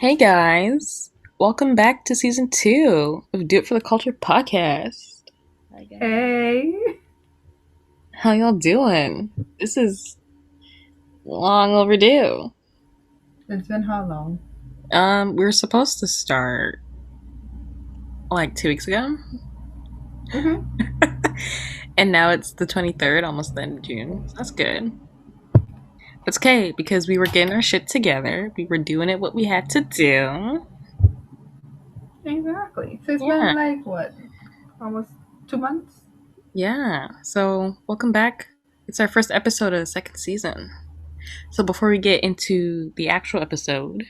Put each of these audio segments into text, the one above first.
Hey guys, welcome back to season 2 of Do It for the Culture podcast. Hi guys. Hey, How y'all doing? This is long overdue. it's been how long? We were supposed to start like 2 weeks ago, Mm-hmm. and now it's the 23rd, almost the end of June. So that's good. But it's okay because we were getting our shit together. We were doing it what we had to do. Exactly. So it's Yeah, been like what, almost 2 months? yeah. So welcome back. It's our first episode of the second season. So before we get into the actual episode,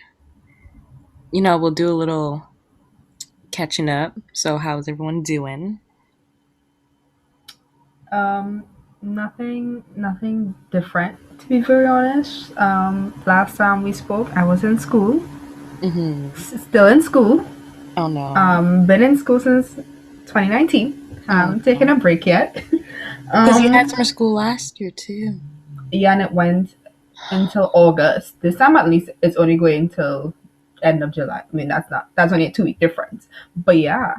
we'll do a little catching up. So, how's everyone doing? Um, nothing different to be very honest. Last time we spoke, I was in school, Mm-hmm. still in school. Oh no. Been in school since 2019. Oh Haven't taken no. a break yet. Because you had um, summer school last year too. yeah, and it went until August. This time at least it's only going till end of July. I mean that's only a 2 week difference. But yeah.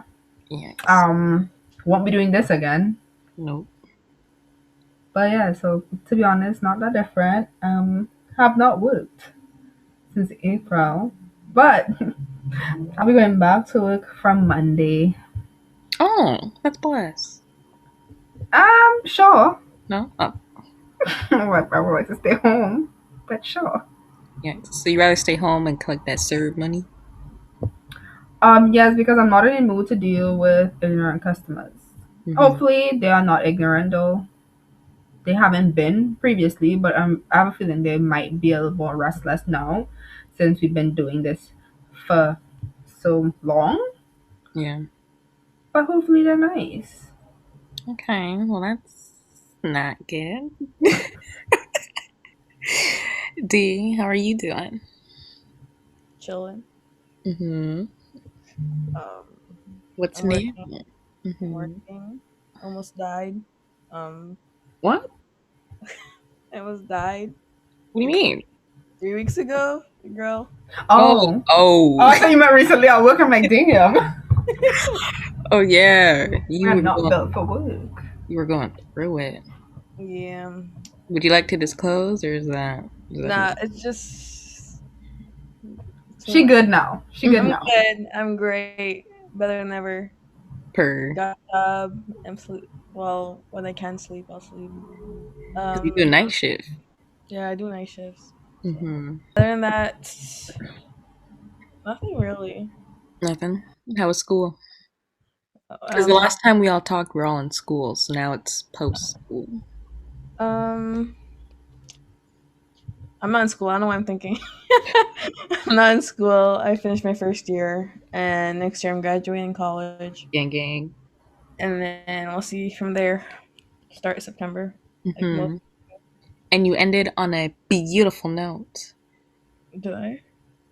Yes. Um, won't be doing this again. Nope. But yeah, so to be honest, not that different. Have not worked since April, but I'll be going back to work from Monday. Oh, that's blessed. Sure. No? Oh, I would like to stay home, but sure. yeah. So you rather stay home and collect that serve money? Yes, because I'm not in the mood to deal with ignorant customers. Mm-hmm. Hopefully, they are not ignorant though. They haven't been previously, but I have a feeling they might be a little more restless now since we've been doing this for so long. Yeah. But hopefully they're nice. Okay. Well, that's not good. D, how are you doing? Chilling. Mm-hmm. Um, What's I'm new? working. I'm Mm-hmm. working. Almost died. Um, What? I almost died What do you like mean? 3 weeks ago. Girl. Oh, Oh. Oh, oh, I thought you meant recently at work. I'm like, damn. oh yeah. I'm not built for work. You were going through it. Yeah. Would you like to disclose, or is that Nah, something? it's just too She much. good now. She good Mhm. I'm now. good. I'm great. Better than ever. Per, Got a job. I'm sleep. Well, when I can sleep, I'll sleep. because you do a Um, night shift. yeah, I do night shifts. So Mm-hmm. other than that, nothing really. Nothing. How was school? Because the Um, last time we all talked, we are all in school, so now it's post school. um, I'm not in school. I don't know what I'm thinking. I'm not in school. I finished my first year, and next year I'm graduating college, Gang, gang. and then we'll see from there. Start September, like most. Mm-hmm. And you ended on a beautiful note. Did I?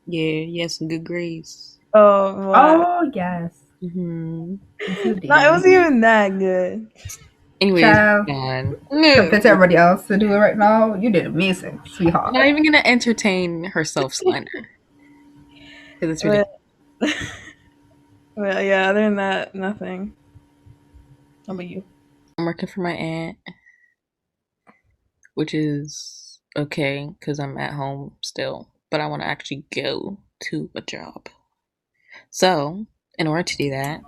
Yeah, you had some good grades. Oh, what? Oh yes. Mm-hmm. Yes you No, it did. wasn't even that good. Anyways, Child, on. compared to everybody else to do it right now, you did amazing, We're not sweetheart. even gonna entertain her self slander because it's But, ridiculous. but yeah, other than that, nothing. How about you? I'm working for my aunt, which is okay because I'm at home still, but I want to actually go to a job. So, in order to do that,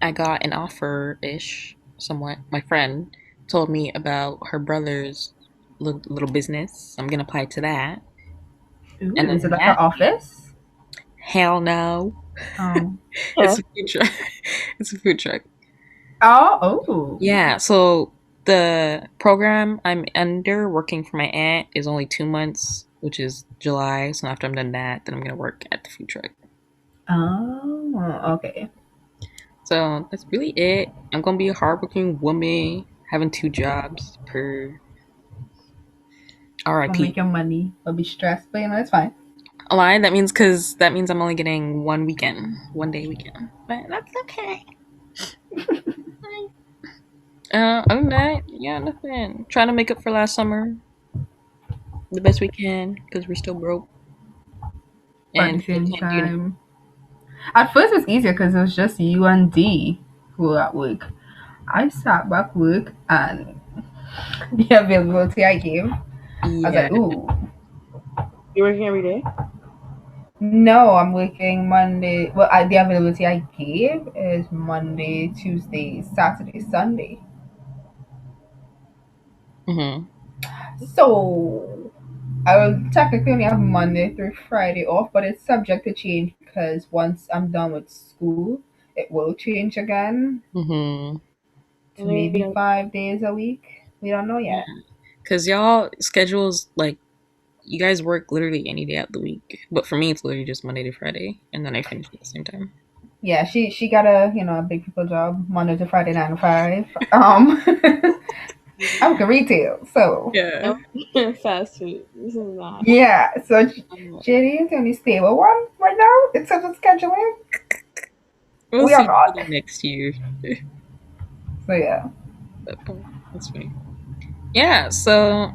I got an offer ish, somewhat. My friend told me about her brother's little business. I'm gonna apply to that. And Ooh, is it then like her that, office? hell no. Oh. It's Huh. a food truck. It's a food truck. Oh, oh. Yeah, so the program I'm under working for my aunt is only 2 months, which is July. So after I'm done that, then I'm gonna work at the food truck. Oh, okay. So that's really it. I'm gonna be a hardworking woman, having two jobs per Gonna RIP. make your money. I'll be stressed, but you know, it's fine. A lie? That means because that means I'm only getting one weekend, 1 day weekend. But that's okay. Other than that, yeah, nothing. Trying to make up for last summer the best we can because we're still broke. but at And the they same can't do nothing. time, at first it was easier because it was just you and D who were at work. I sat back work and the availability I gave, I was Yeah. like, ooh, You're working every day? no, I'm working Monday. Well, the availability I gave is Monday, Tuesday, Saturday, Sunday. Hmm. So I will technically only have Monday through Friday off, but it's subject to change because once I'm done with school, it will change again Hmm. to And then you maybe don't. 5 days a week. We don't know Yeah. yet. Cause y'all schedules like you guys work literally any day of the week, but for me it's literally just Monday to Friday, and then I finish at the same time. Yeah, she got a big people job Monday to Friday 9 to 5. I work in retail, so Yeah. Fast food. This is not. yeah. So Um, JD is the only stable one right now in terms of scheduling. we'll We are see not. next year. So yeah. That's funny. Yeah, so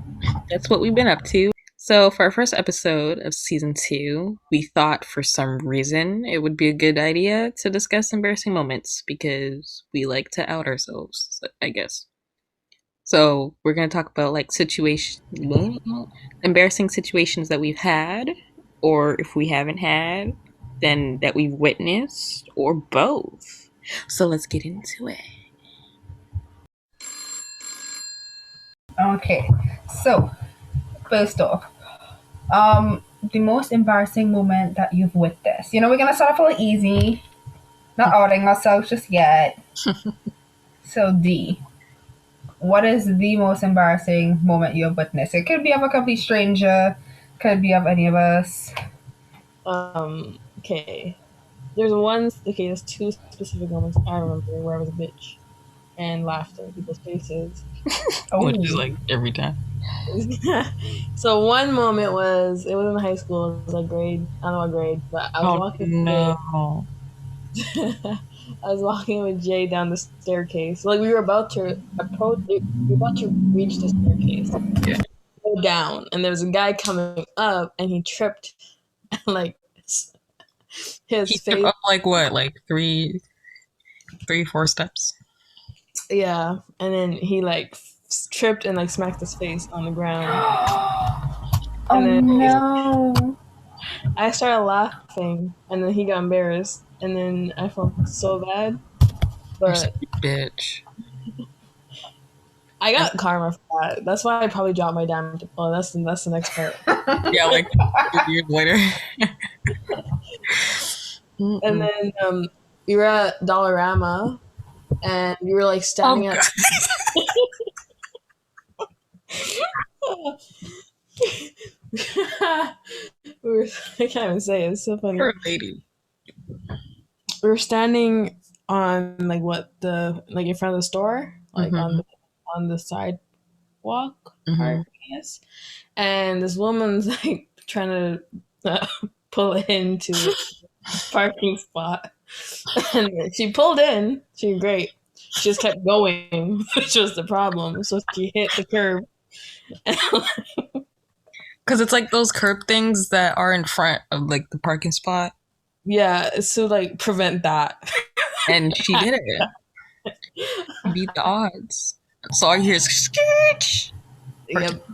that's what we've been up to. So, for our first episode of season 2, we thought for some reason it would be a good idea to discuss embarrassing moments because we like to out ourselves, I guess. So, we're going to talk about like embarrassing situations that we've had, or if we haven't had, then that we've witnessed, or both. So, let's get into it. Okay. So first off, the most embarrassing moment that you've witnessed. We're gonna start off a little easy, not outing ourselves just yet. So D, what is the most embarrassing moment you have witnessed? It could be of a complete stranger, could be of any of us. Okay. There's two specific moments I remember where I was a bitch and laughed in people's faces. Which is Oh. like every time. So one moment it was in high school, it was like grade, I don't know what grade, but I was Oh walking with no. Jay. I was walking with Jay down the staircase. Like we were about to approach, we were about to reach the staircase, Yeah. go down, and there was a guy coming up, and he tripped, and like his He took face, up like what, like three, 4 steps. yeah, and then he like tripped and like smacked his face on the ground, Oh and then no. I started laughing, and then he got embarrassed, and then I felt so bad. You're such But a bitch. I And got karma for that. That's why I probably dropped my damn. Oh, that's the next part. yeah, like 3 years later. And Mm-mm. then we were at Dollarama, and we were like Oh standing at. god. we were, I can't even say it. It's so funny. Poor lady. We were standing on like what the like in front of the store, like Mm-hmm. on the sidewalk Mm-hmm. part, I guess. And this woman's like trying to pull into the parking spot, and she pulled in. She was great. She just kept going, which was the problem. So she hit the curb. Because it's like those curb things that are in front of like the parking spot. Yeah, to like prevent that. And she did it. She beat the odds. So all you hear is screech. Yep.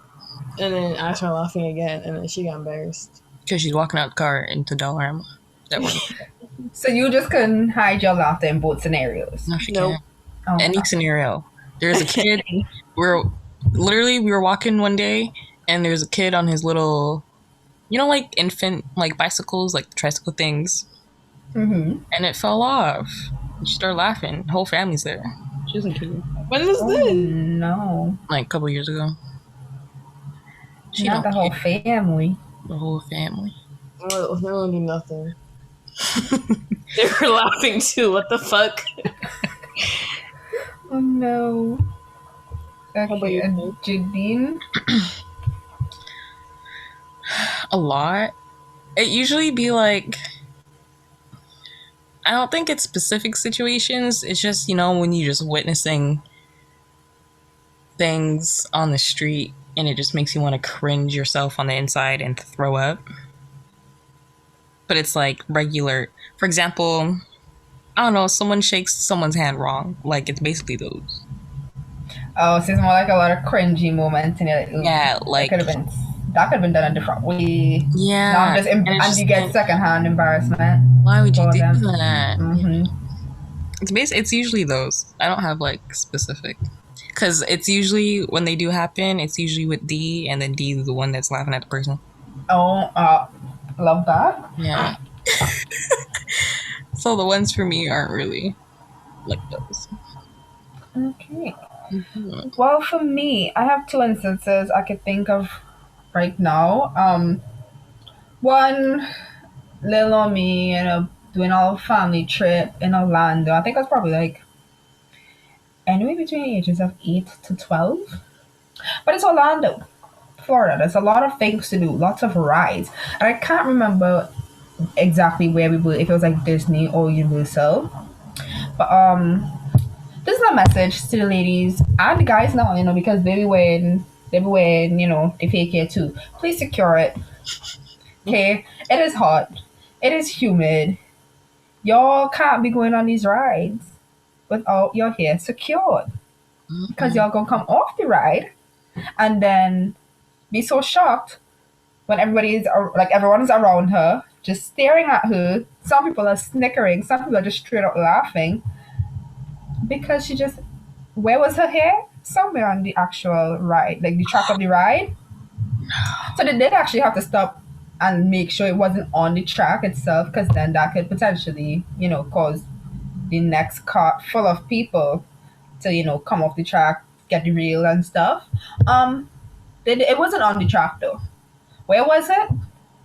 And then I started laughing again, and then she got embarrassed. Because she's walking out the car into Dollarama. That one. So you just couldn't hide your laughter in both scenarios. No, she Nope. can't. Oh, Any scenario. There's a kid. We were walking one day, and there's a kid on his little, like infant like bicycles, like the tricycle things, Mm-hmm. and it fell off. And she started laughing. The whole family's there. She was a kid. When was Oh this? no. Like a couple years ago. She Not don't the whole care. family. The whole family. Well, they don't do nothing. They were laughing too. What the fuck? Oh no. How about Okay, you, Jay? Jadine. A lot. It usually be like, I don't think it's specific situations. It's just, when you're just witnessing things on the street and it just makes you want to cringe yourself on the inside and throw up. but it's like regular. For example, I don't know, someone shakes someone's hand wrong. Like it's basically those. Oh, so it's more like a lot of cringy moments, and you're like, ooh, Yeah, that like could have been that could have been done a different way. Now I'm yeah, just and it's and you just get like, secondhand embarrassment why would you for do them. that? Hmm. It's usually those. I don't have like specific. Because it's usually when they do happen, it's usually with D, and then D is the one that's laughing at the person. Oh, love that. Yeah. So the ones for me aren't really like those. Okay. Mhm. Well, for me, I have two instances I could think of right now. One, little on me, doing a family trip in Orlando. I think I was probably like anywhere between the ages of 8 to 12. But it's Orlando, Florida. There's a lot of things to do, lots of rides. And I can't remember exactly where we were, if it was like Disney or Universal. But this is a message to the ladies and the guys now, because they be wearing, the fake hair too. Please secure it. Okay? It is hot. It is humid. Y'all can't be going on these rides without your hair secured. Because Mm-mm. y'all gonna come off the ride and then be so shocked when everyone is around her, just staring at her. Some people are snickering, some people are just straight up laughing because she just where was her hair? Somewhere on the actual ride, like the track of the ride. So they did actually have to stop and make sure it wasn't on the track itself, because then that could potentially, cause the next cart full of people to, come off the track, get the rail and stuff. Um, it wasn't on the track though. Where was it?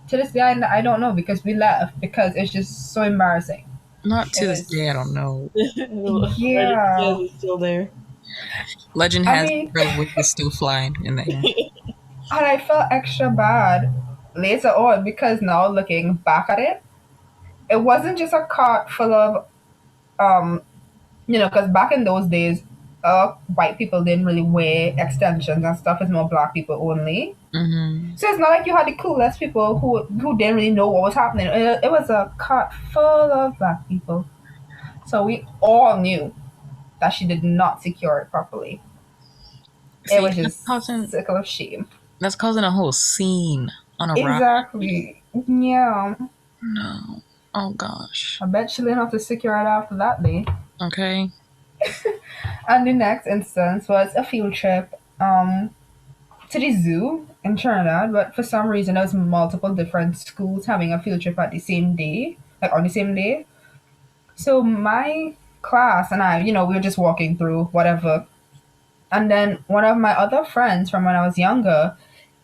To this day, I don't know because we left because it's just so embarrassing. Not It to this was, day, I don't know. Legend says yeah. it's still there. Legend I has mean, her wig is still flying in the air. and I felt extra bad later on because now looking back at it, it wasn't just a cart full of, um, because back in those days, white people didn't really wear extensions and stuff. It's more black people only. Mm-hmm. So it's not like you had the coolest people who didn't really know what was happening. It was a cart full of black people. So we all knew that she did not secure it properly. It See, was just sickle of shame. that's causing a whole scene on a ride. Exactly. Yeah. No. Oh gosh. I bet she didn't have to secure it after that day. Okay. And the next instance was a field trip to the zoo in Trinidad, but for some reason there was multiple different schools having a field trip at the same day, like on the same day. So my class and I, we were just walking through whatever. And then one of my other friends from when I was younger,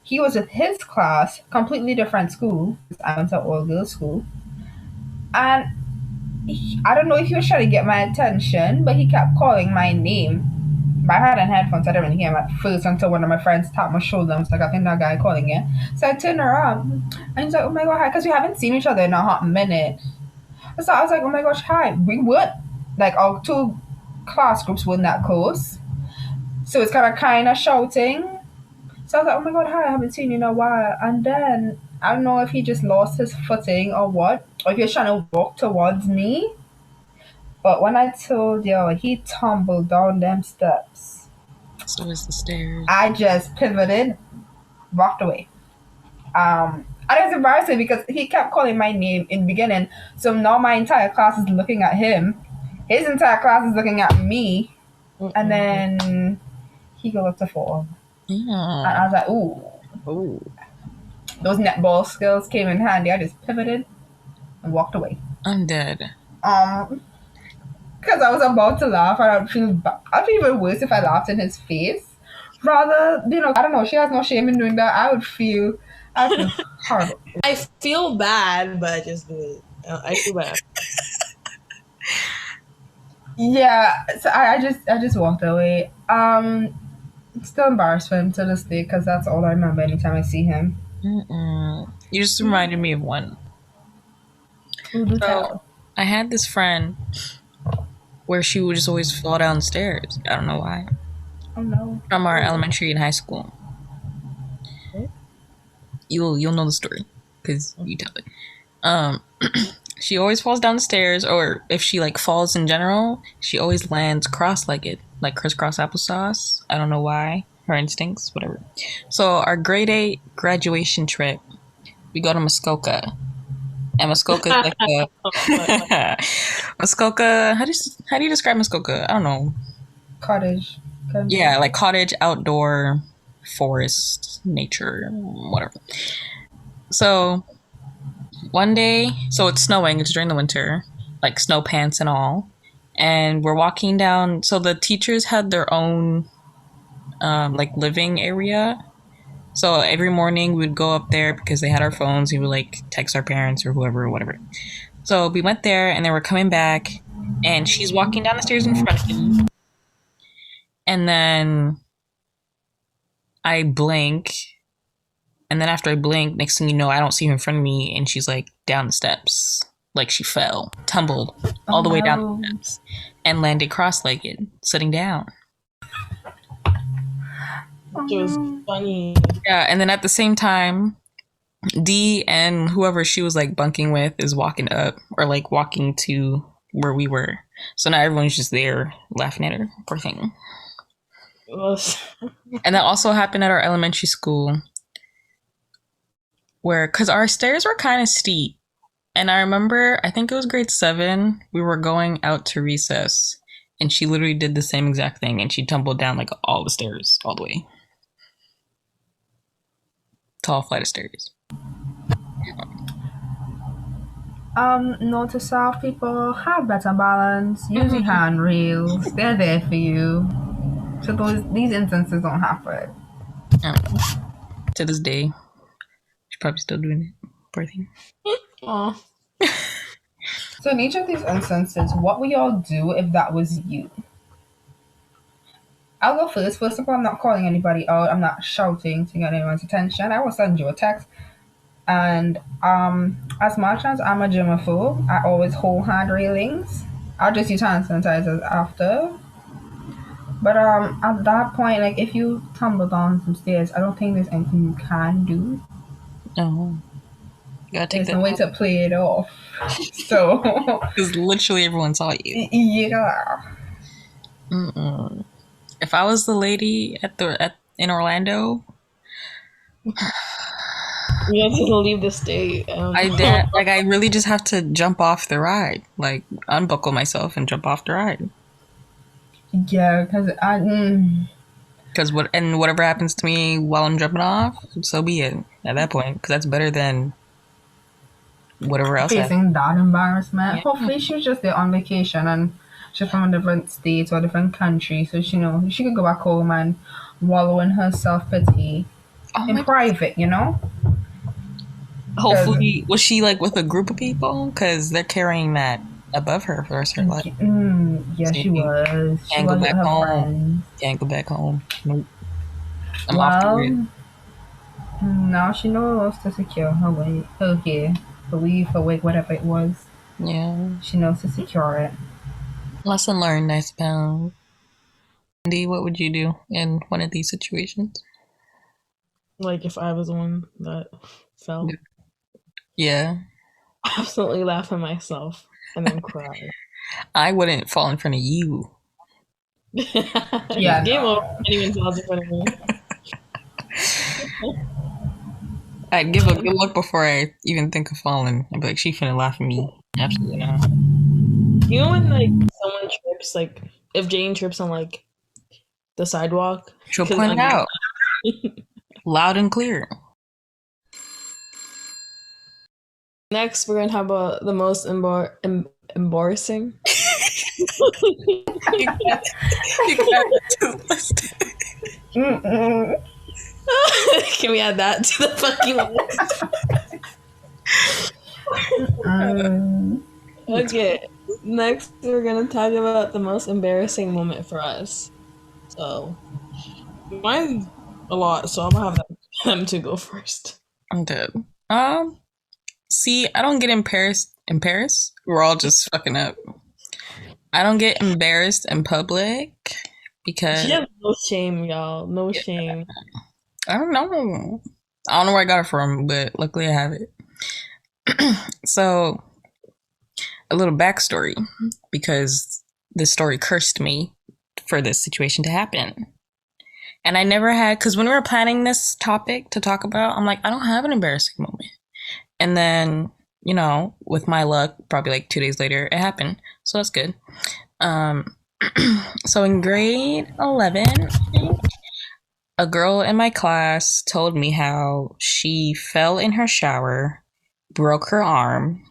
he was with his class, completely different school. I went to all girls school. And I don't know if he was trying to get my attention, but he kept calling my name. But I had on headphones, I didn't really hear him at first until one of my friends tapped my shoulder and was like, I think that guy calling it. So I turned around and he's like, oh my god, hi, because we haven't seen each other in a hot minute. So I was like, oh my gosh, hi. We would, like, our two class groups weren't that close. So it's kind of shouting. So I was like, oh my god, hi, I haven't seen you in a while. And then I don't know if he just lost his footing or what, or if he was trying to walk towards me. But when I told you, he tumbled down them steps. So is the stairs. I just pivoted, walked away. And it was embarrassing because he kept calling my name in the beginning. So now my entire class is looking at him. His entire class is looking at me. And then he goes up to fall. And Yeah. I was like, ooh, Oh. those netball skills came in handy. I just pivoted and walked away. I'm dead. Because I was about to laugh, and I'd feel even worse if I laughed in his face. Rather, I don't know. She has no shame in doing that. I'd feel horrible. I feel bad, but I just do it. I feel bad. Yeah, so I just walked away. Still embarrassed for him to this day because that's all I remember anytime I see him. Mm-mm. You just reminded me of one. Ooh, do So tell. I had this friend where she would just always fall downstairs. I don't know why. Oh no. From our elementary and high school. You'll know the story because you tell it. Um, she always falls down the stairs, or if she like falls in general, she always lands cross-legged, like crisscross applesauce. I don't know why. Her instincts, whatever. So our grade 8 graduation trip, we go to Muskoka, and Muskoka is like a Muskoka. How do you describe Muskoka? I don't know. Cottage. Yeah, like cottage, outdoor, forest, nature, whatever. So one day, so it's snowing. It's during the winter, like snow pants and all. And we're walking down. So the teachers had their own like living area. So every morning we'd go up there because they had our phones. We would like text our parents or whoever or whatever. So we went there and then we're coming back, and she's walking down the stairs in front of me. And then I blink, and then after I blink, next thing you know, I don't see her in front of me, and she's like down the steps, like she fell, tumbled Oh all the way down no. the steps, and landed cross-legged, sitting down. Oh, Which was no. funny. Yeah, and then at the same time, D and whoever she was like bunking with is walking up, or like walking to where we were. So now everyone's just there laughing at her. Poor thing. It was And that also happened at our elementary school, where because our stairs were kind of steep. And I remember, I think it was grade 7, we were going out to recess, and she literally did the same exact thing, and she tumbled down like all the stairs, all the way. Tall flight of stairs. Note to self, people, have better balance. Use your handrails. They're there for you. So these instances don't happen. To this day, she's probably still doing it. Poor thing. aw. So in each of these instances, what would y'all do if that was you? I'll go first. First of all, I'm not calling anybody out. I'm not shouting to get anyone's attention. I will send you a text. And as much as I'm a germaphobe, I always hold hand railings. I'll just use hand sanitizers after. But at that point, like if you tumble down some stairs, I don't think there's anything you can do. No. You gotta take There's that no way to play it off. So because literally everyone saw you. yeah. Mm-mm. If I was the lady in Orlando, You have to leave the state. I really just have to jump off the ride, like unbuckle myself and jump off the ride. Yeah, because Because whatever happens to me while I'm jumping off, so be it at that point. Because that's better than whatever else happens. facing that embarrassment. Yeah. Hopefully she's just there on vacation and she's from a different state or a different country, so she could go back home and wallow in her self pity Oh in my! private, Hopefully, was she like with a group of people? Because they're carrying that above her for the rest of her life. Yeah, she was. She Can't go was with back her home. friends. Can't go back home. Nope. I'm off the grid. Now she knows to secure her way, her gear, her weave, her wig, whatever it was. Yeah. She knows to secure it. Lesson learned, I suppose. Andy, what would you do in one of these situations? Like if I was the one that fell, Yeah. absolutely laugh at myself and then cry. I wouldn't fall in front of you. Yeah, Game no. over. Anyone falls in front of me. I'd give a good look before I even think of falling. I'd be like, she finna laugh at me. Absolutely not. You know when like someone trips, like if Jane trips on like the sidewalk, She'll 'Cause point it I'm- out. Loud and clear. Next, we're gonna talk about the most embarrassing. You got to list. Mm-mm. Can we add that to the fucking list? Okay. Next, we're gonna talk about the most embarrassing moment for us. So, mine's a lot, so I'm gonna have them to go first. I'm dead. See, I don't get embarrassed. In Paris, we're all just fucking up. I don't get embarrassed in public because She has no shame, y'all. No shame. I don't know. I don't know where I got it from, but luckily I have it. So, a little backstory because this story cursed me for this situation to happen. And I never had, because when we were planning this topic to talk about, I'm like, I don't have an embarrassing moment. And then, with my luck, probably like 2 days later, it happened. So that's good. Um, so in grade 11, I think, a girl in my class told me how she fell in her shower, broke her arm,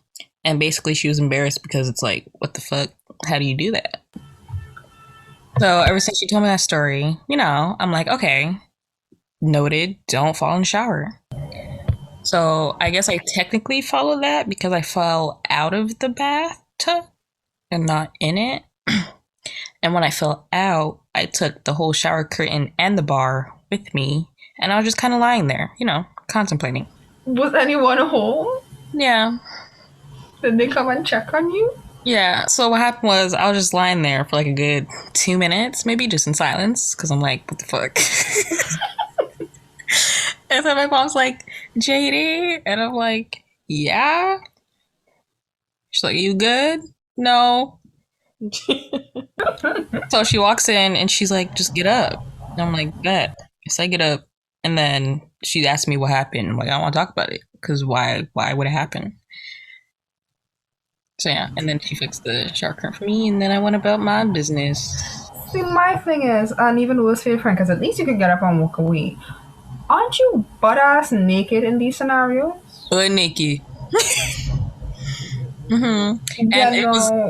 and basically she was embarrassed because it's like, what the fuck? How do you do that? So ever since she told me that story, I'm like, okay, noted, don't fall in the shower. So I guess I technically followed that because I fell out of the bathtub and not in it. And when I fell out, I took the whole shower curtain and the bar with me. And I was just kind of lying there, contemplating. Was anyone home? Yeah. Did they come and check on you? Yeah. So what happened was I was just lying there for like a good 2 minutes, maybe just in silence, because I'm like, what the fuck? And so my mom's like, JD? And I'm like, yeah. She's like, you good? No. So she walks in and she's like, just get up. And I'm like, bet. So I get up and then she asked me what happened. I'm like, I don't want to talk about it because why would it happen? So yeah, and then she fixed the shower curtain for me and then I went about my business. See, my thing is, and even worse for your friend, because at least you can get up and walk away. Aren't you butt ass naked in these scenarios? Butt naked. And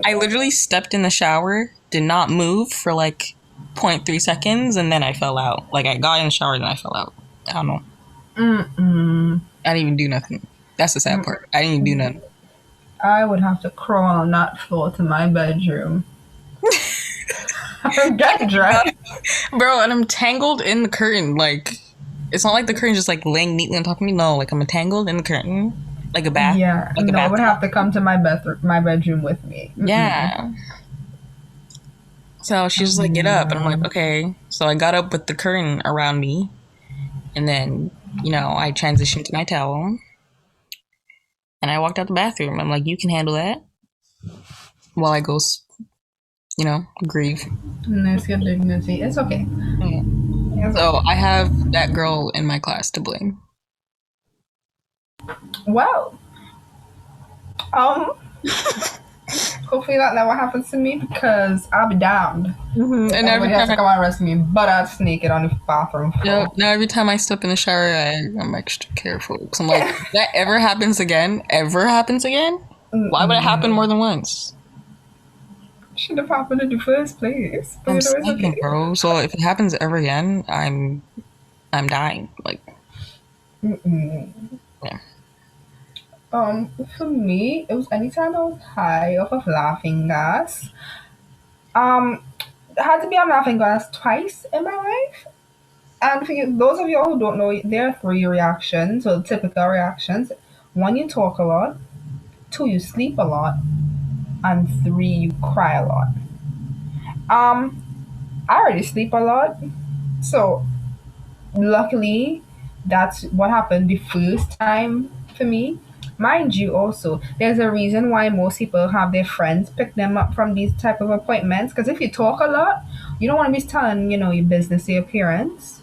I literally stepped in the shower, did not move for like 0.3 seconds, and then I fell out. Like I got in the shower, then I fell out. I don't know. I didn't even do nothing. That's the sad part. I didn't even do nothing. I would have to crawl on that floor to my bedroom. Get dressed. Bro, and I'm tangled in the curtain. Like, it's not like the curtain's just like laying neatly on top of me. No, like I'm entangled in the curtain. Like a bath. Yeah, like no, would have to come to my bedroom with me. Yeah. So she's just like, get up. And I'm like, okay. So I got up with the curtain around me. And then, I transitioned to my towel. And I walked out the bathroom. I'm like, you can handle that. While I go, grieve. It's your dignity. It's okay. Yeah. So I have that girl in my class to blame. Well, hopefully that never happens to me because I'll be damned. And everybody has to come and rescue me, butt ass naked on the bathroom floor. Yep. Now every time I step in the shower, I'm extra careful because I'm like, if that ever happens again, why would it happen more than once? Should have happened in the first place. But I'm saying, bro. So if it happens ever again, I'm dying. Like, yeah. For me, it was anytime I was high off of laughing gas. I had to be on laughing gas twice in my life. And for those of you who don't know, there are 3 reactions, or typical reactions. 1, you talk a lot. 2, you sleep a lot. And 3, you cry a lot. I already sleep a lot. So, luckily, that's what happened the first time for me. Mind you, also, there's a reason why most people have their friends pick them up from these type of appointments. Because if you talk a lot, you don't want to be telling, your business to your parents.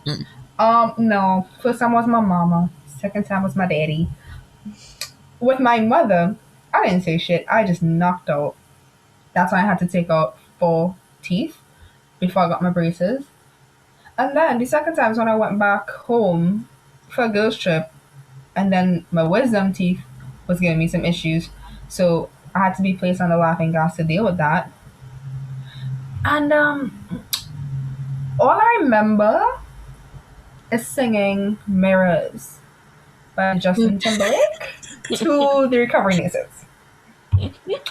No. First time was my mama. Second time was my daddy. With my mother, I didn't say shit. I just knocked out. That's why I had to take out 4 teeth before I got my braces. And then the second time was when I went back home for a girls trip, and then my wisdom teeth was giving me some issues, so I had to be placed on the laughing gas to deal with that. And all I remember is singing "Mirrors" by Justin Timberlake to the recovery nurses.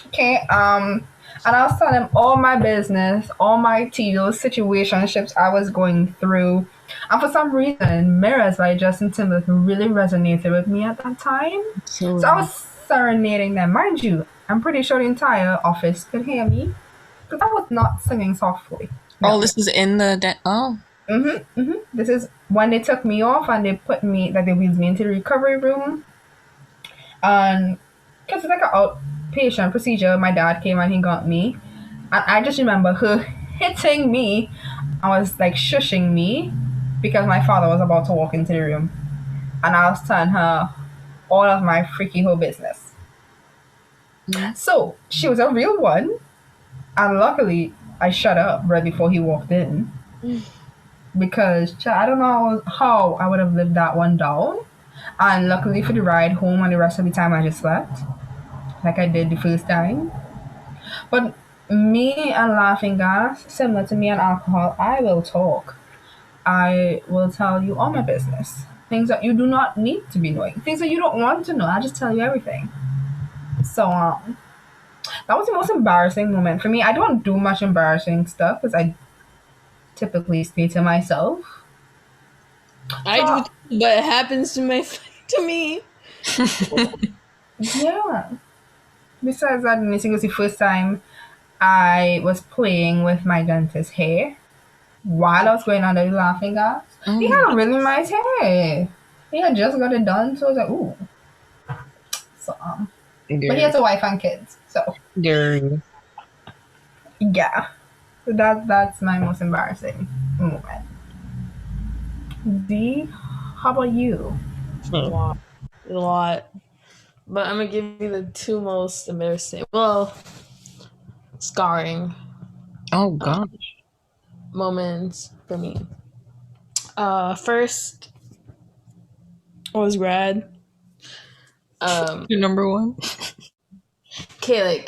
Okay, and I was telling him all my business, all my tea, those situationships I was going through. And for some reason, Mirrors by Justin Timberlake really resonated with me at that time. So I was serenading them. Mind you, I'm pretty sure the entire office could hear me because I was not singing softly. No. Oh, this is in the... This is when they took me off and they put me, like they wheeled me into the recovery room. And because it's like an outpatient procedure. My dad came and he got me, and I just remember her hitting me. I was like shushing me because my father was about to walk into the room, and I was telling her all of my freaky whole business. Mm. So she was a real one, and luckily I shut up right before he walked in because I don't know how I would have lived that one down. And luckily for the ride home and the rest of the time I just slept like I did the first time. But me and laughing gas, similar to me and alcohol, I will talk. I will tell you all my business. Things that you do not need to be knowing. Things that you don't want to know. I just tell you everything. So that was the most embarrassing moment for me. I don't do much embarrassing stuff because I typically stay to myself. I do, So too, but it happens to my to me. yeah. Besides that, I think it was the first time I was playing with my dentist's hair while I was going under the laughing gas. He Oh, had a really nice hair. He had just got it done, so I was like, ooh. So, but he girl, has a wife and kids, so girl. yeah. So that's my most embarrassing moment. D, how about you? A lot, a lot. But I'm gonna give you the two most embarrassing, well, scarring Oh uh, God. moments for me. First was grad. Your number one. Okay, like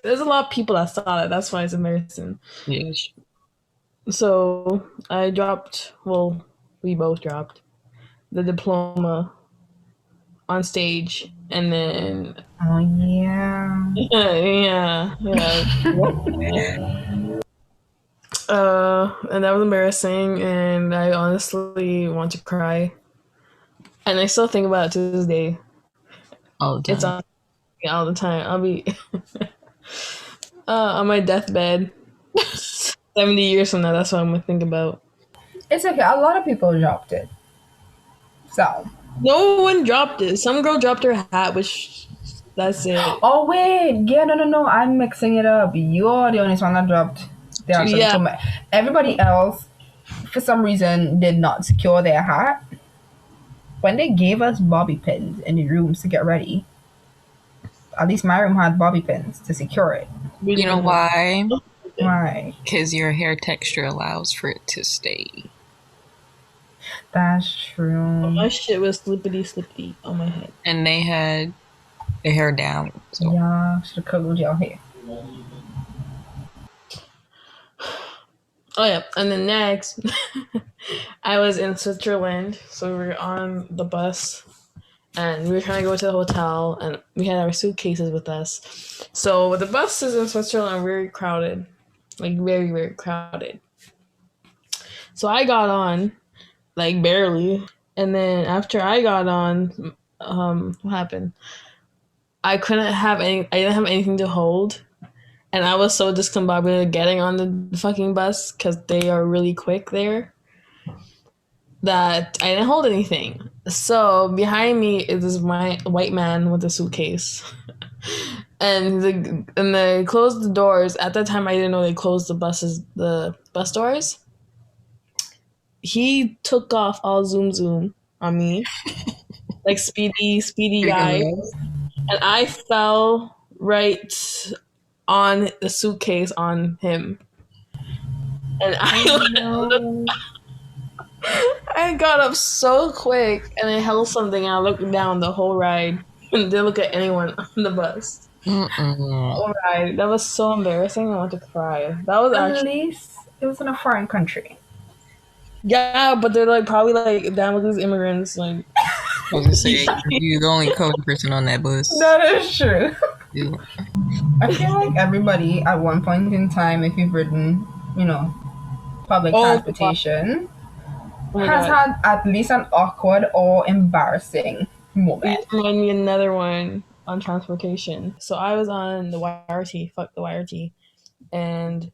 there's a lot of people that saw that. That's why it's embarrassing. Yes. So I dropped. Well, we both dropped the diploma on stage, and then Oh yeah. yeah. And that was embarrassing, and I honestly want to cry, and I still think about it to this day. All the It's time. on me all the time. I'll be on my deathbed 70 years from now. That's what I'm gonna think about. It's okay. A lot of people dropped it. So, No one dropped it. Some girl dropped her hat, which that's it. oh wait, yeah, no. I'm mixing it up. You're the only one that dropped the actual Yeah, diploma. Everybody else, for some reason, did not secure their hat. When they gave us bobby pins in the rooms to get ready, at least my room had bobby pins to secure it. we You know didn't have. why? Why? Because your hair texture allows for it to stay. That's true. My shit was slippity slippity on my head. And they had the hair down. So Yeah, should have cuddled your hair. Oh yeah, and then next, I was in Switzerland, so we were on the bus, and we were trying to go to the hotel, and we had our suitcases with us. So the buses in Switzerland are very crowded, like very very crowded. So I got on, like barely, and then after I got on, what happened? I couldn't have any. I didn't have anything to hold, and I was so discombobulated getting on the fucking bus because they are really quick there that I didn't hold anything. So behind me is this white man with a suitcase, and they closed the doors. At that time, I didn't know they closed the bus doors. He took off all zoom on me, like speedy guy, and I fell right on the suitcase on him, and No. I got up so quick, and I held something, and I looked down the whole ride and didn't look at anyone on the bus. Mm-mm. All right, that was so embarrassing. I want to cry. That was At actually least it was in a foreign country. yeah, but they're like probably like damn with these immigrants. Like I was gonna say you're the only colored person on that bus. That is true. Yeah. I feel like everybody at one point in time, if you've ridden, you know, public oh, transportation, oh my has god, had at least an awkward or embarrassing you moment. remind me another one on transportation. So I was on the YRT, fuck the YRT, and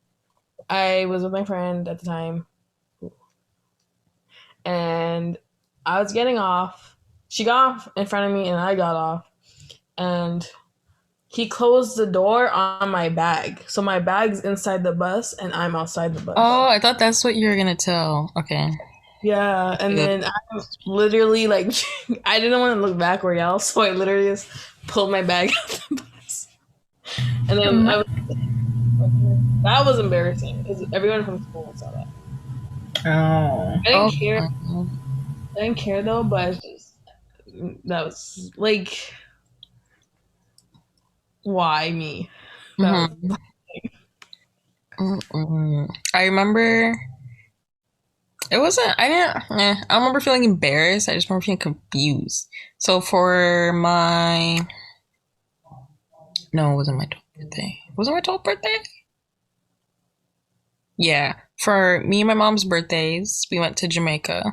I was with my friend at the time, and I was getting off. She got off in front of me, and I got off. And he closed the door on my bag. So my bag's inside the bus and I'm outside the bus. Oh, I thought that's what you were gonna tell. Okay. Yeah, and then I literally like I didn't want to look back or yell, so I literally just pulled my bag out the bus. And then that was embarrassing because everyone from school saw that. Oh. I didn't care. I didn't care though, but it's just, that was like, why me? That was, I remember it wasn't. I didn't. I don't remember feeling embarrassed. I just remember feeling confused. So for my no, it wasn't my 12th birthday. Was it my 12th birthday? Yeah. For me and my mom's birthdays, we went to Jamaica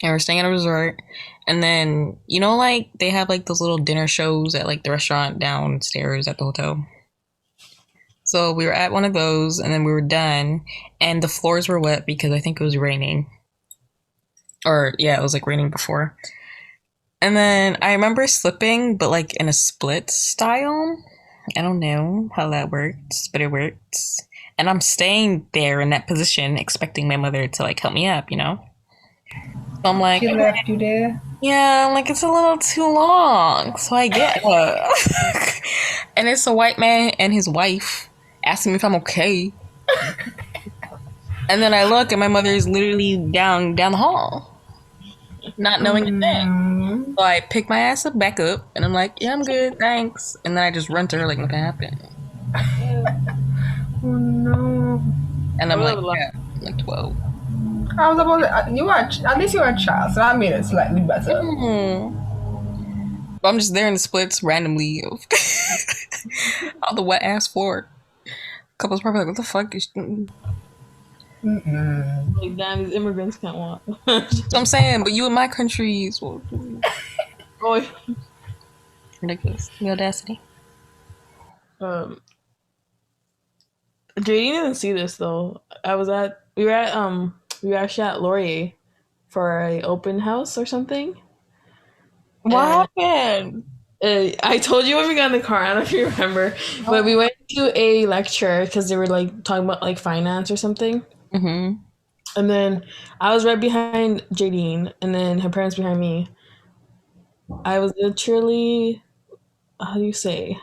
and we're staying at a resort. And then, you know, like they have like those little dinner shows at like the restaurant downstairs at the hotel. So we were at one of those and then we were done and the floors were wet because I think it was raining. Or, yeah, it was like raining before. And then I remember slipping, but like in a split style. I don't know how that works, but it works. And I'm staying there in that position, expecting my mother to like help me up, you know? So I'm like, She left you there? yeah, I'm like, it's a little too long. So I get up. And it's a white man and his wife asking me if I'm okay. And then I look and my mother is literally down the hall, not knowing a thing. So I pick my ass up back up and I'm like, yeah, I'm good, thanks. And then I just run to her like nothing happened. Oh no. And I'm like, yeah, I'm like 12. I was about to, you were at least you were a child, so that made it slightly better. But I'm just there in the splits randomly on the wet ass floor. Couple's probably like, what the fuck is like, damn, these immigrants can't walk. That's what I'm saying, but you in my country, so Oh, ridiculous. The audacity. JD didn't see this though. We were actually at Laurier for a open house or something. What happened? I told you when we got in the car. I don't know if you remember, but we went to a lecture because they were like talking about like finance or something. Mm-hmm. And then I was right behind Jadine, and then her parents behind me. I was literally, how do you say?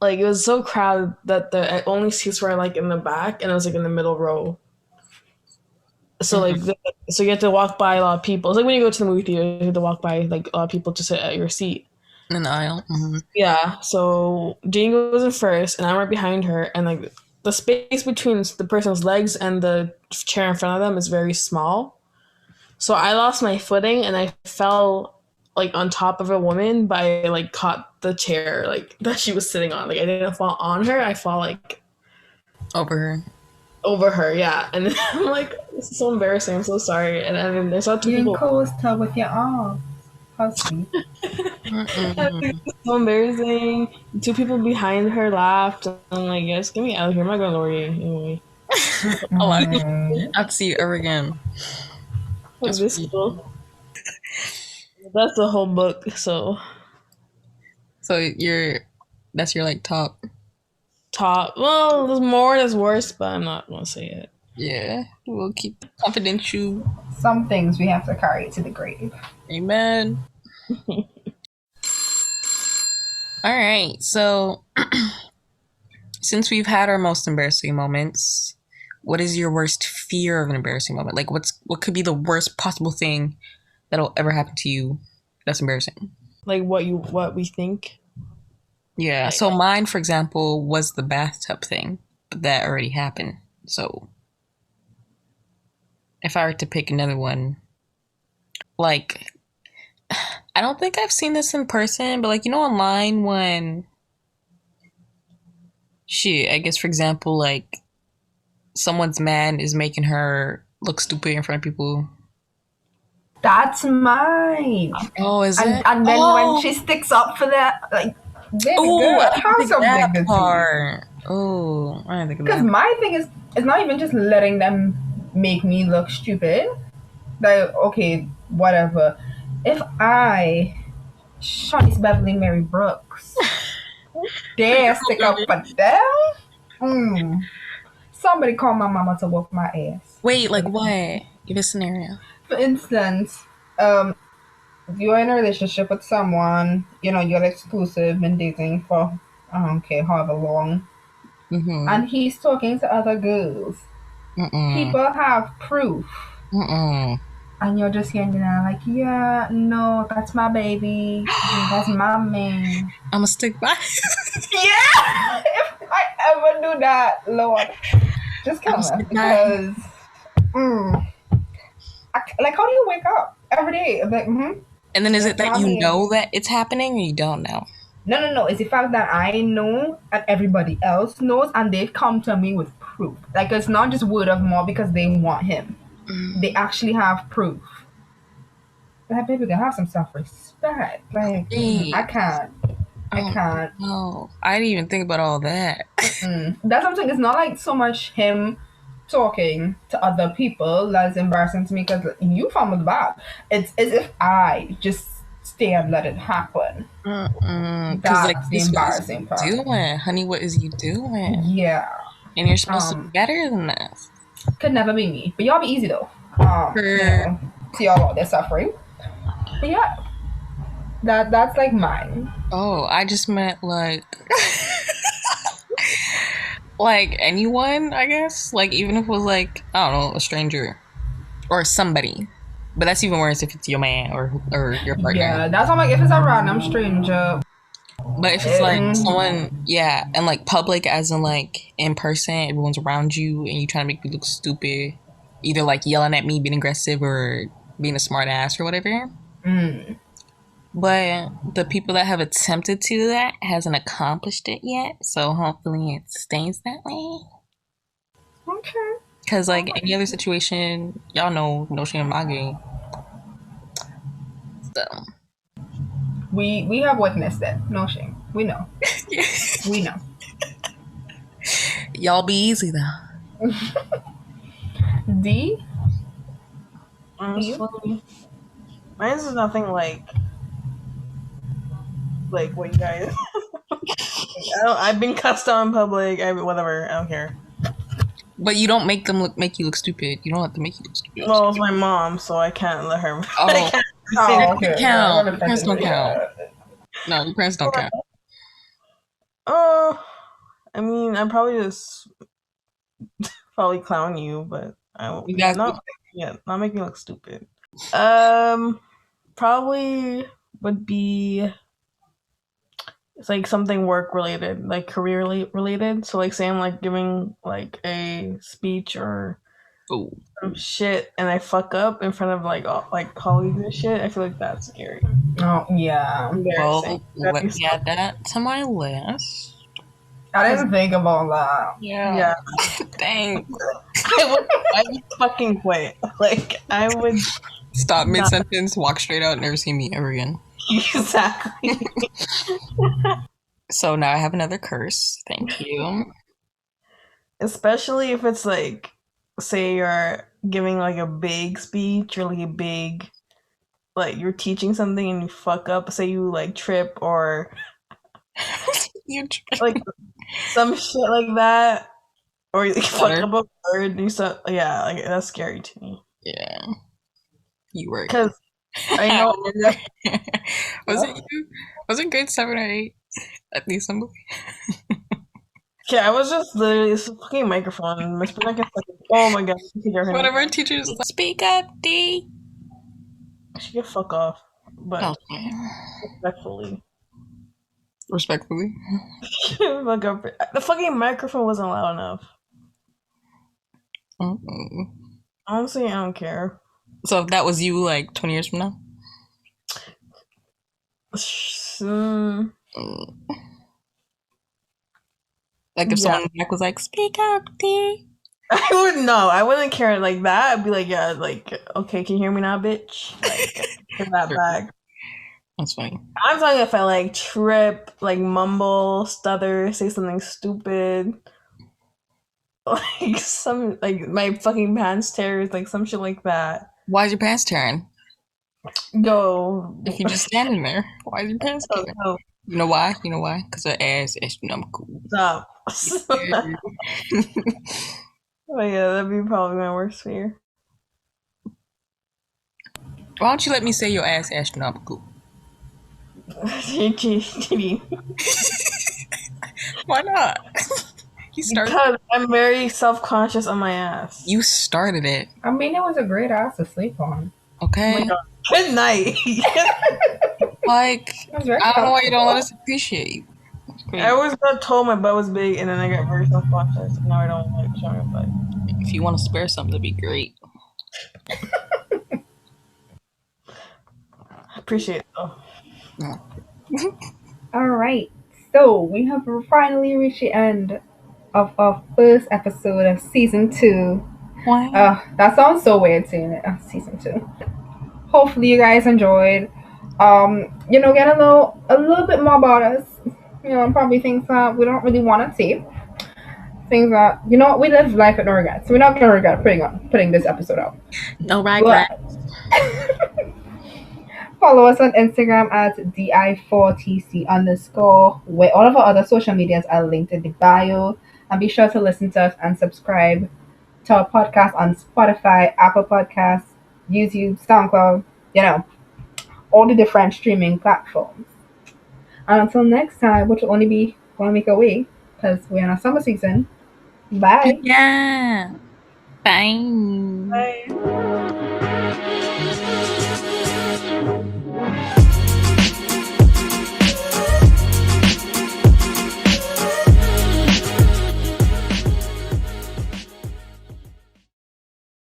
Like it was so crowded that the only seats were like in the back, and it was like in the middle row. So like, so you have to walk by a lot of people. It's like when you go to the movie theater, you have to walk by like a lot of people to sit at your seat. In the aisle. Mm-hmm. Yeah. So Jane goes in first, and I'm right behind her, and like the space between the person's legs and the chair in front of them is very small. So I lost my footing, and I fell like on top of a woman, but I like caught the chair like that she was sitting on. Like I didn't fall on her. I fall like over her, yeah. And then I'm like, this is so embarrassing. I'm so sorry. And then there's two people. You coast her with your arms. How sweet. It's so embarrassing. Two people behind her laughed. I'm like, yes, get me out of here. I'm not going to Laurier anyway. I have to see you ever again. What's this cool? That's the whole book. So that's your like top. Well, there's more, there's worse, but I'm not gonna say it. Yeah, we'll keep confidential. Some things we have to carry to the grave. Amen. All right, so since we've had our most embarrassing moments, what is your worst fear of an embarrassing moment? Like, what could be the worst possible thing that'll ever happen to you that's embarrassing? Like what we think. Yeah, so mine, for example, was the bathtub thing, but that already happened. So if I were to pick another one, like, I don't think I've seen this in person, but like, you know, online when, I guess, for example, like, someone's man is making her look stupid in front of people. That's mine. Oh, is it? And then when she sticks up for that, like, have some part. Oh, I didn't think of that. Because my thing is, it's not even just letting them make me look stupid. Like, okay, whatever. If I Shawty's Beverly Mary Brooks. Dare stick up for them? Mm. Somebody call my mama to whoop my ass. Wait, like what? Give a scenario. For instance, you're in a relationship with someone, you're exclusive and dating for, I don't care, however long, Mm-hmm. and he's talking to other girls. Mm-mm. People have proof. Mm-mm. And you're just hearing like, yeah, no, that's my baby. That's my man. I'ma stick by. Yeah! If I ever do that, Lord, just kill I'ma me. stick by. Because, like, how do you wake up every day? I'm like, And then is it that's that my you man. know that it's happening or you don't know? No. It's the fact that I know and everybody else knows, and they've come to me with proof. Like, it's not just word of mouth because they want him. They actually have proof. That baby can have some self-respect. Like, Hey. I can't. I can't. No, I didn't even think about all that. That's something. It's not like so much him talking to other people that's embarrassing to me because you found it bad. It's as if I just stay and let it happen. Because like, That's the this is what embarrassing you part. doing, honey? What is you doing? Yeah. And you're supposed to be better than this. Could never be me. But y'all be easy though. See y'all out there suffering. But yeah. That's like mine. Oh, I just meant like like anyone, I guess. Like even if it was like, I don't know, a stranger or somebody. But that's even worse if it's your man or your partner. Yeah, that's why I'm like, if it's a random stranger. But if it's like someone, yeah, and like public, as in like in person, everyone's around you and you trying to make me look stupid, either like yelling at me, being aggressive, or being a smart ass or whatever. But the people that have attempted to do that hasn't accomplished it yet, so hopefully it stays that way. Okay. Because like any other situation, y'all know no shame Mage. So we have witnessed it. No shame. We know. We know. Y'all be easy though. D. Honestly, mine is nothing like what you guys. I've been cussed out in public. Whatever. I don't care. But you don't make them make you look stupid. You don't let them make you look stupid. Well, it's my mom, so I can't let her. Oh, Okay. count. Your parents don't count. No, your parents don't count. I mean, I'm probably just clown you, but I won't. Not make me look stupid. Probably would be it's like something work related, like career related. So like say I'm like giving like a speech or some shit and I fuck up in front of like colleagues and shit. I feel like that's scary. Oh yeah. Well, let me add that to my list. I didn't think about that. Yeah. Thanks. I would fucking quit. Like I would stop mid sentence, walk straight out, never see me ever again. Exactly. So now I have another curse. Thank you. Especially if it's like, say you're giving like a big speech or like a big, like you're teaching something and you fuck up. Say you like trip or like some shit like that, or you fuck up a word. Do something. Yeah, like that's scary to me. Yeah, you were because I know. Was it you? Was it grade 7 or 8 at the assembly? Yeah, I was just literally this fucking microphone. Miss Benek is like, oh my god. One of our teachers was like, speak up, D. She could fuck off. But respectfully. The fucking microphone wasn't loud enough. Honestly, I don't care. So if that was you like 20 years from now? Like if someone back was like, speak up, D. I wouldn't know. I wouldn't care like that. I'd be like, yeah, like, okay, can you hear me now, bitch? Like, get that back. That's funny. I'm talking if I like trip, like mumble, stutter, say something stupid. Like some, like my fucking pants tears, like some shit like that. Why's your pants tearing? Go. If you're just standing there, why is your pants Oh, kicking? no. You know why? You know why? Because her ass is astronomical. Stop. Oh yeah, that'd be probably my worst fear. Why don't you let me say your ass astronomical? Why not? You started. Because I'm very self-conscious on my ass. You started it. I mean, it was a great ass to sleep on. Oh my Okay. God. Good night. Like, It was very I don't know why you don't let us comfortable. appreciate you. It's great. I always got told my butt was big, and then I got very self-conscious, and now I don't like showing my butt. If you want to spare something, that'd be great. I appreciate it though. All right. So we have finally reached the end of our first episode of season 2. Wow. That sounds so weird saying it. Season 2. Hopefully you guys enjoyed. Get a little bit more about us. Probably things that we don't really want to see. Things that we live life with no regrets. So we're not gonna regret putting this episode out. No regret. But follow us on Instagram at di4tc_, where all of our other social medias are linked in the bio. And be sure to listen to us and subscribe to our podcast on Spotify, Apple Podcasts, YouTube, SoundCloud, all the different streaming platforms. And until next time, which will only be 1 week away, because we're in our summer season. Bye. Yeah. Bye. Bye.